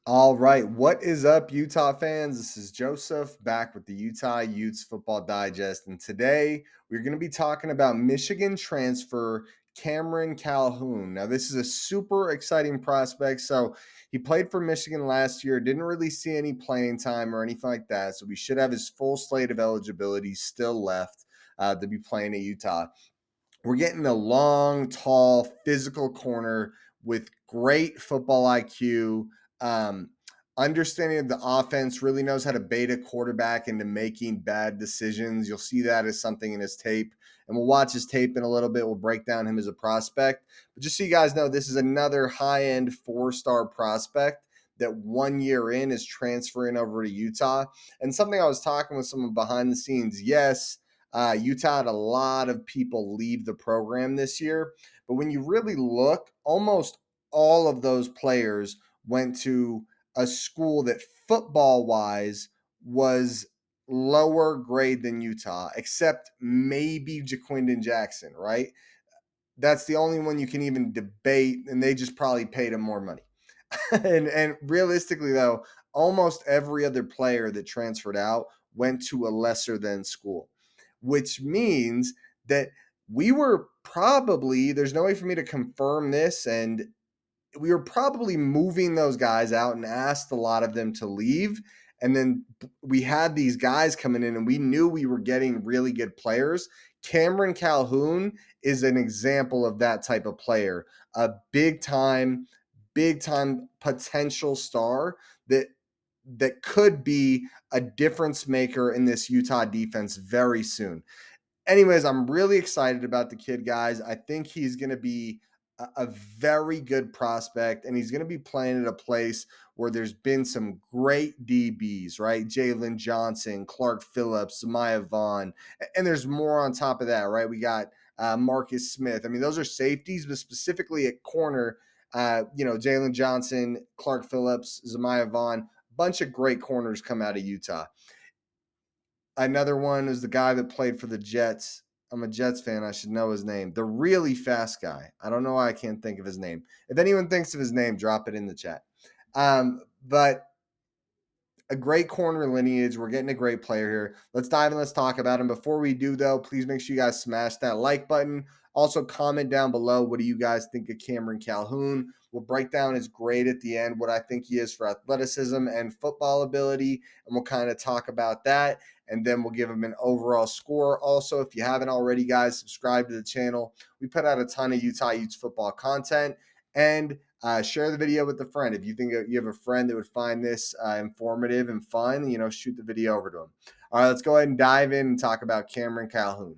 All right, what is up, Utah fans? This is Joseph back with the Utah Utes Football Digest, and today we're going to be talking about Michigan transfer Cameron Calhoun. Now, this is a super exciting prospect. So, he played for Michigan last year, didn't really see any playing time or anything like that. So, we should have his full slate of eligibility still left to be playing at Utah. We're getting a long, tall, physical corner with great football IQ, um, understanding of the offense, really knows how to bait a quarterback into making bad decisions. You'll see that as something in his tape, and we'll watch his tape in a little bit. We'll break down him as a prospect. But just so you guys know, this is another high-end four-star prospect that 1 year in is transferring over to Utah. And something I was talking with someone behind the scenes, yes, Utah had a lot of people leave the program this year, but when you really look, almost all of those players went to a school that football wise was lower grade than Utah, except maybe Jaquindon Jackson, right? That's the only one you can even debate, and they just probably paid him more money. and realistically, though, almost every other player that transferred out went to a lesser than school, which means that we were probably, there's no way for me to confirm this, and we were probably moving those guys out and asked a lot of them to leave. And then we had these guys coming in and we knew we were getting really good players. Cameron Calhoun is an example of that type of player, a big time potential star that could be a difference maker in this Utah defense very soon. Anyways, I'm really excited about the kid, guys. I think he's going to be a very good prospect, and he's going to be playing at a place where there's been some great DBs, right? Jalen Johnson, Clark Phillips, Samaya Vaughn, and there's more on top of that, right? We got Marcus Smith. I mean, those are safeties, but specifically at corner, Jalen Johnson, Clark Phillips, Zamaya Vaughn, bunch of great corners come out of Utah. Another one is the guy that played for the Jets. I'm a Jets fan. I should know his name. The really fast guy. I don't know why I can't think of his name. If anyone thinks of his name, drop it in the chat. But a great corner lineage. We're getting a great player here. Let's dive in. Let's talk about him. Before we do, though, please make sure you guys smash that like button. Also, comment down below. What do you guys think of Cameron Calhoun? We'll break down his grade at the end, what I think he is for athleticism and football ability, and we'll kind of talk about that. And then we'll give him an overall score. Also, if you haven't already, guys, subscribe to the channel. We put out a ton of Utah Utes football content. And share the video with a friend. If you think you have a friend that would find this informative and fun, shoot the video over to them. All right, let's go ahead and dive in and talk about Cameron Calhoun.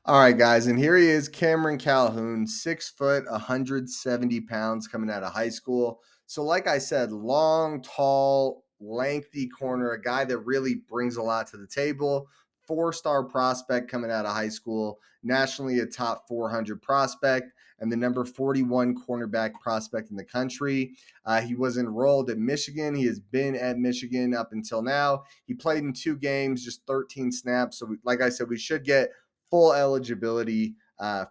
All right, guys, and here he is, Cameron Calhoun, 6 foot, 170 pounds, coming out of high school. So, like I said, long, tall, lengthy corner, a guy that really brings a lot to the table. 4-star prospect coming out of high school, nationally a top 400 prospect, and the number 41 cornerback prospect in the country. He was enrolled at Michigan. He has been at Michigan up until now. He played in 2 games, just 13 snaps. So, like I said, we should get full eligibility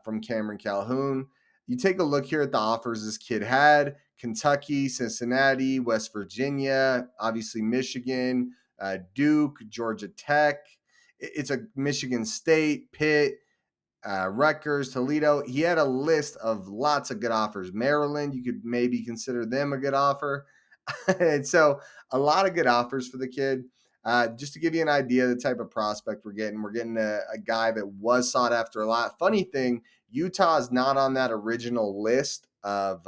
from Cameron Calhoun. You take a look here at the offers this kid had: Kentucky, Cincinnati, West Virginia, obviously Michigan, Duke, Georgia Tech. It's a Michigan State, Pitt, Rutgers, Toledo. He had a list of lots of good offers. Maryland, you could maybe consider them a good offer. And so a lot of good offers for the kid. Just to give you an idea of the type of prospect we're getting a guy that was sought after a lot. Funny thing, Utah is not on that original list of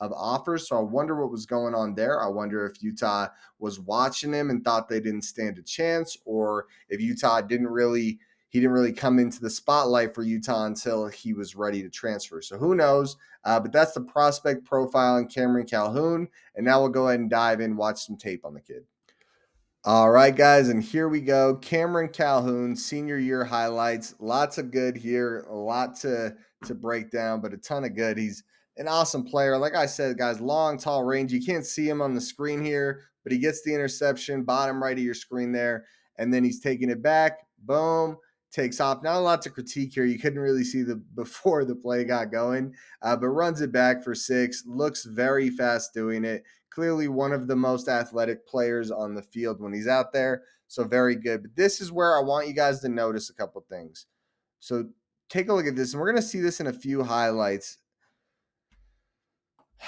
offers, so I wonder what was going on there. I wonder if Utah was watching him and thought they didn't stand a chance, or if Utah didn't really come into the spotlight for Utah until he was ready to transfer. So who knows? But that's the prospect profile on Cameron Calhoun. And now we'll go ahead and dive in, watch some tape on the kid. All right, guys, and here we go. Cameron Calhoun, senior year highlights. Lots of good here, a lot to break down, but a ton of good. He's an awesome player. Like I said, guys, long, tall, range. You can't see him on the screen here, but he gets the interception, bottom right of your screen there, and then he's taking it back. Boom. takes off. Not a lot to critique here. You couldn't really see the before the play got going, but runs it back for 6. Looks very fast doing it. Clearly one of the most athletic players on the field when he's out there. So very good. But this is where I want you guys to notice a couple things. So take a look at this, and we're going to see this in a few highlights.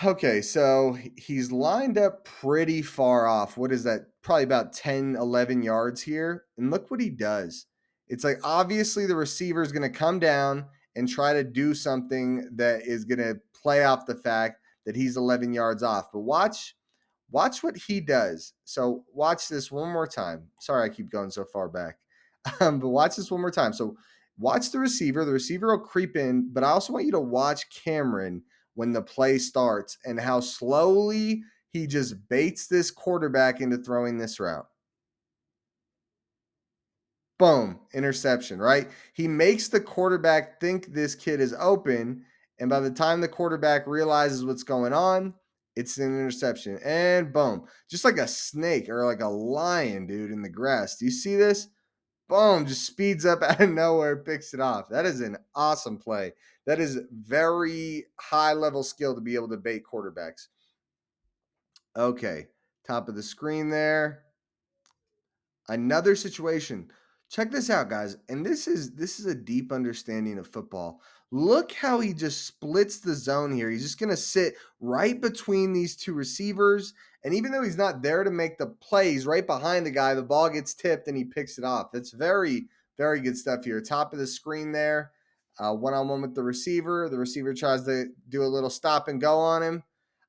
Okay, so he's lined up pretty far off. What is that? Probably about 10, 11 yards here. And look what he does. It's like obviously the receiver is going to come down and try to do something that is going to play off the fact that he's 11 yards off. But watch what he does. So watch this one more time. Sorry, I keep going so far back. But watch this one more time. So watch the receiver. The receiver will creep in, but I also want you to watch Cameron when the play starts and how slowly he just baits this quarterback into throwing this route. Boom, interception, right? He makes the quarterback think this kid is open, and by the time the quarterback realizes what's going on, it's an interception. And boom, just like a snake or like a lion, dude, in the grass. Do you see this? Boom, just speeds up out of nowhere, picks it off. That is an awesome play. That is very high level skill to be able to bait quarterbacks. Okay, top of the screen there. Another situation. Check this out, guys. And this is a deep understanding of football. Look how he just splits the zone here. He's just going to sit right between these two receivers. And even though he's not there to make the plays right behind the guy, the ball gets tipped and he picks it off. That's very, very good stuff here. Top of the screen there. One-on-one with the receiver. The receiver tries to do a little stop and go on him.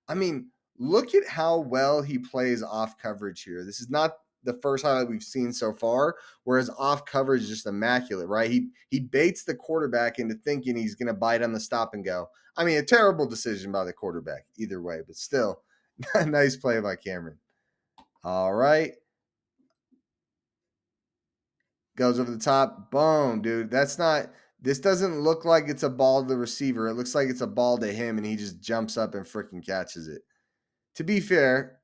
I mean, look at how well he plays off coverage here. This is not the first highlight we've seen so far, whereas off coverage is just immaculate, right? He baits the quarterback into thinking he's going to bite on the stop and go. I mean, a terrible decision by the quarterback either way, but still, nice play by Cameron. All right. Goes over the top. Boom, dude. This doesn't look like it's a ball to the receiver. It looks like it's a ball to him, and he just jumps up and freaking catches it. To be fair,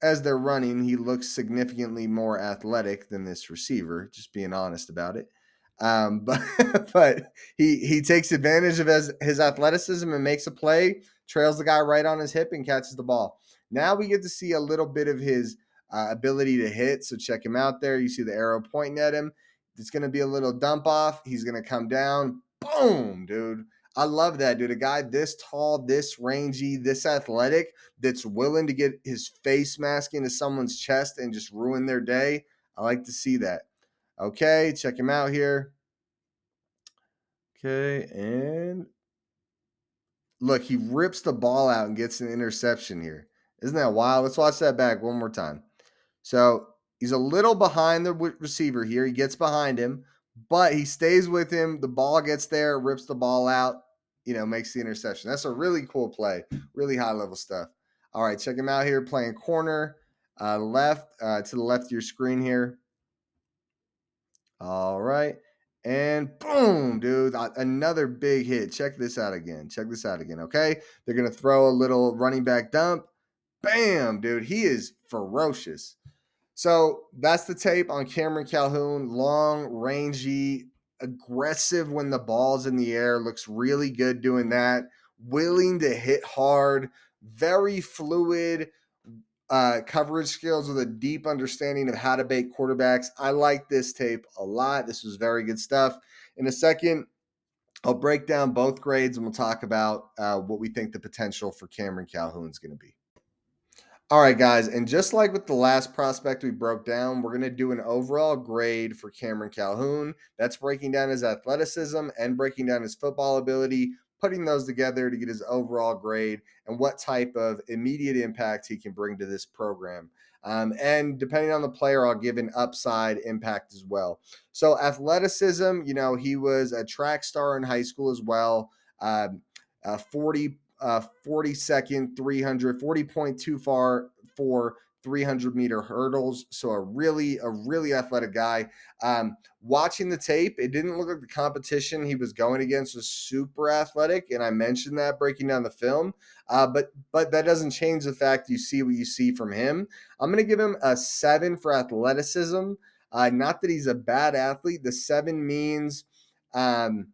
as they're running, he looks significantly more athletic than this receiver, just being honest about it. But but he takes advantage of his athleticism and makes a play, trails the guy right on his hip and catches the ball. Now we get to see a little bit of his ability to hit. So check him out there. You see the arrow pointing at him. It's going to be a little dump off. He's going to come down. Boom, dude. I love that, dude. A guy this tall, this rangy, this athletic, that's willing to get his face mask into someone's chest and just ruin their day. I like to see that. Okay, check him out here. Okay, and look, he rips the ball out and gets an interception here. Isn't that wild? Let's watch that back one more time. So he's a little behind the receiver here. He gets behind him, but he stays with him. The ball gets there, rips the ball out, makes the interception. That's a really cool play. Really high level stuff. All right, check him out here playing corner left to the left of your screen here. All right. And boom, dude, another big hit. Check this out again. Okay. They're going to throw a little running back dump. Bam, dude. He is ferocious. So that's the tape on Cameron Calhoun. Long, rangy, aggressive when the ball's in the air. Looks really good doing that. Willing to hit hard. Very fluid coverage skills with a deep understanding of how to bait quarterbacks. I like this tape a lot. This was very good stuff. In a second, I'll break down both grades and we'll talk about what we think the potential for Cameron Calhoun is going to be. All right, guys, and just like with the last prospect we broke down, we're going to do an overall grade for Cameron Calhoun. That's breaking down his athleticism and breaking down his football ability, putting those together to get his overall grade and what type of immediate impact he can bring to this program. And depending on the player, I'll give an upside impact as well. So athleticism, he was a track star in high school as well. 40-second 300 40.2 far for 300-meter hurdles. So a really athletic guy. Watching the tape, it didn't look like the competition he was going against was super athletic, and I mentioned that breaking down the film. But that doesn't change the fact you see what you see from him. I'm going to give him a 7 for athleticism. Not that he's a bad athlete. The 7 means um,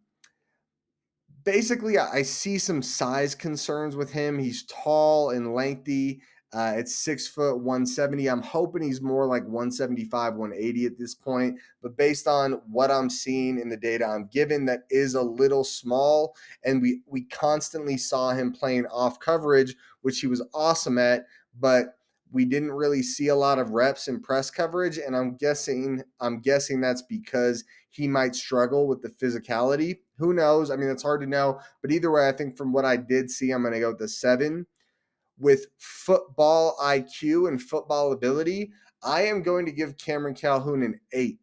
basically, I see some size concerns with him. He's tall and lengthy. It's 6 foot 170. I'm hoping he's more like 175, 180 at this point. But based on what I'm seeing in the data I'm given, that is a little small. And we constantly saw him playing off coverage, which he was awesome at, but we didn't really see a lot of reps in press coverage. And I'm guessing that's because he might struggle with the physicality. Who knows? I mean, it's hard to know. But either way, I think from what I did see, I'm going to go with the 7. With football IQ and football ability, I am going to give Cameron Calhoun an 8.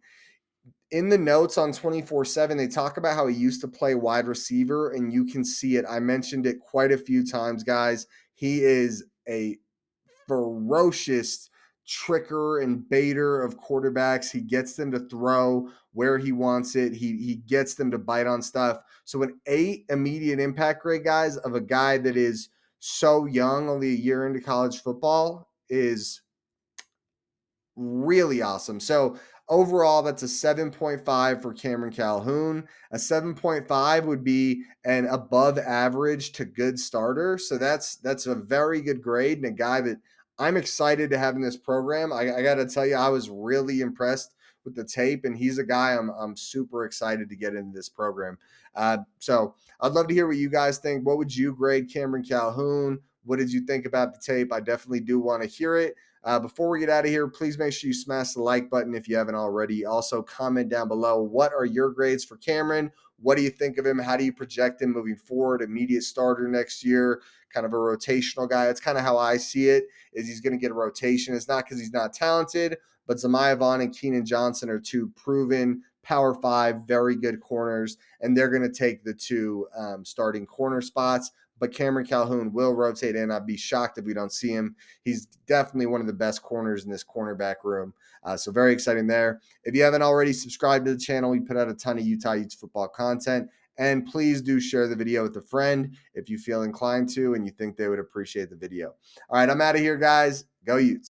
In the notes on 24/7, they talk about how he used to play wide receiver, and you can see it. I mentioned it quite a few times, guys. He is a ferocious tricker and baiter of quarterbacks. He gets them to throw where he wants it. He gets them to bite on stuff. So an 8 immediate impact grade, guys, of a guy that is so young, only a year into college football, is really awesome. So overall, that's a 7.5 for Cameron Calhoun. A 7.5 would be an above average to good starter. So that's a very good grade and a guy that I'm excited to have in this program. I got to tell you, I was really impressed with the tape, and he's a guy I'm super excited to get into this program. So I'd love to hear what you guys think. What would you grade Cameron Calhoun? What did you think about the tape? I definitely do want to hear it. Before we get out of here, please make sure you smash the like button if you haven't already. Also, comment down below, what are your grades for Cameron? What do you think of him? How do you project him moving forward? Immediate starter next year, kind of a rotational guy. That's kind of how I see it, is he's going to get a rotation. It's not because he's not talented, but Zamaya Vaughn and Keenan Johnson are 2 proven Power 5, very good corners, and they're going to take the 2 starting corner spots. But Cameron Calhoun will rotate in. I'd be shocked if we don't see him. He's definitely one of the best corners in this cornerback room. So very exciting there. If you haven't already subscribed to the channel, we put out a ton of Utah Utes football content. And please do share the video with a friend if you feel inclined to and you think they would appreciate the video. All right, I'm out of here, guys. Go Utes.